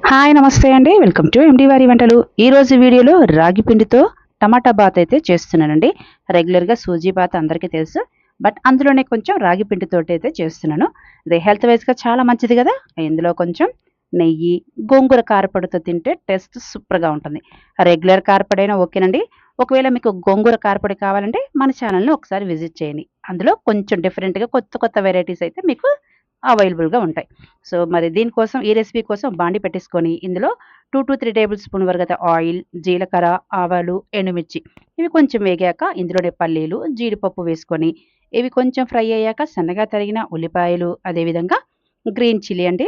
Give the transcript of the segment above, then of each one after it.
Hi నమస్తే అండి. Welcome to MD వారి వంటలు. ఈరోజు వీడియోలో రాగి పిండితో టమాటా బాత్ అయితే చేస్తున్నానండి. రెగ్యులర్‌గా సూజీ బాత్ అందరికీ తెలుసు. బట్ అందులోనే కొంచెం రాగి పిండితోటి అయితే చేస్తున్నాను. ఇది హెల్త్ వైస్‌గా చాలా మంచిది కదా! ఇందులో కొంచెం నెయ్యి, గోంగూర కారపొడితో తింటే టేస్ట్ సూపర్‌గా ఉంటుంది. రెగ్యులర్ కారపొడైనా ఓకేనండి. ఒకవేళ మీకు గోంగూర కారపొడి కావాలంటే మన ఛానెల్‌ని ఒకసారి విజిట్ చేయండి. అందులో కొంచెం డిఫరెంట్‌గా కొత్త కొత్త వెరైటీస్ అయితే మీకు అవైలబుల్‌గా ఉంటాయి. సో, మరి దీనికోసం ఈ రెసిపీ కోసం బాండీ పెట్టేసుకొని ఇందులో 2-3 టేబుల్ స్పూన్ వరకు అయితే ఆయిల్, జీలకర్ర, ఆవాలు, ఎండుమిర్చి ఇవి కొంచెం వేగాక ఇందులోనే పల్లీలు, జీడిపప్పు వేసుకొని ఇవి కొంచెం ఫ్రై అయ్యాక సన్నగా తరిగిన ఉల్లిపాయలు, అదేవిధంగా గ్రీన్ చిల్లీ అండి.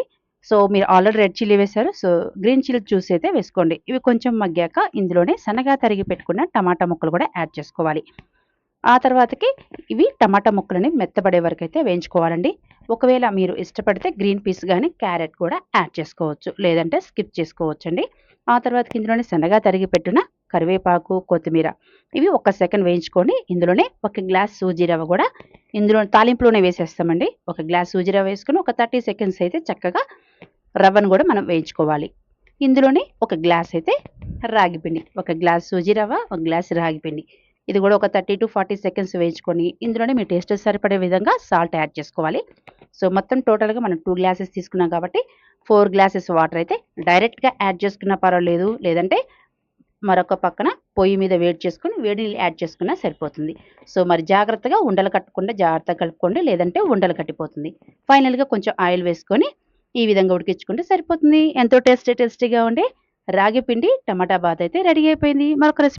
సో, మీరు ఆల్రెడీ రెడ్ చిల్లీ వేశారు. సో, గ్రీన్ చిల్లీ జ్యూస్ అయితే వేసుకోండి. ఇవి కొంచెం మగ్గాక ఇందులోనే సన్నగా తరిగి పెట్టుకున్న టమాటా ముక్కలు కూడా యాడ్ చేసుకోవాలి. ఆ తర్వాతకి ఇవి టమాటా ముక్కలని మెత్తబడే వరకైతే వేయించుకోవాలండి. ఒకవేళ మీరు ఇష్టపడితే గ్రీన్ పీస్ గానీ, క్యారెట్ కూడా యాడ్ చేసుకోవచ్చు. లేదంటే స్కిప్ చేసుకోవచ్చండి. ఆ తర్వాతకి ఇందులోనే సన్నగా తరిగి పెట్టిన కరివేపాకు, కొత్తిమీర ఇవి ఒక్క సెకండ్ వేయించుకొని ఇందులోనే ఒక గ్లాస్ సూజీ రవ్వ గూడా ఇందులో తాలింపులోనే వేసేస్తామండి. ఒక గ్లాస్ సూజీ రవ్వ వేసుకొని ఒక 30 సెకండ్స్ అయితే చక్కగా రవ్వను గూడా మనం వేయించుకోవాలి. ఇందులోనే ఒక గ్లాస్ అయితే రాగి పిండి. ఒక గ్లాస్ సూజీ రవ్వ, ఒక గ్లాస్ రాగి పిండి. ఇది గూడా ఒక 30-40 సెకండ్స్ వేయించుకొని ఇందులోనే మీ టేస్ట్‌కి సరిపడే విధంగా సాల్ట్ యాడ్ చేసుకోవాలి. సో, మొత్తం టోటల్‌గా మనం 2 గ్లాసెస్ తీసుకున్నాం కాబట్టి 4 గ్లాసెస్ వాటర్ అయితే డైరెక్ట్‌గా యాడ్ చేసుకున్నా పర్వాలేదు. లేదంటే మరొక పక్కన పొయ్యి మీద వేడి చేసుకొని వేడి నీళ్ళు యాడ్ చేసుకున్నా సరిపోతుంది. సో, మరి జాగ్రత్తగా ఉండలు కట్టకుండా జాగ్రత్తగా కలుపుకోండి. లేదంటే ఉండలు కట్టిపోతుంది. ఫైనల్‌గా కొంచెం ఆయిల్ వేసుకొని ఈ విధంగా ఉడికించుకుంటే సరిపోతుంది. ఎంతో టేస్టీగా ఉండే రాగి పిండి టమాటా బాత్ అయితే రెడీ అయిపోయింది. మరొక రెసిపీ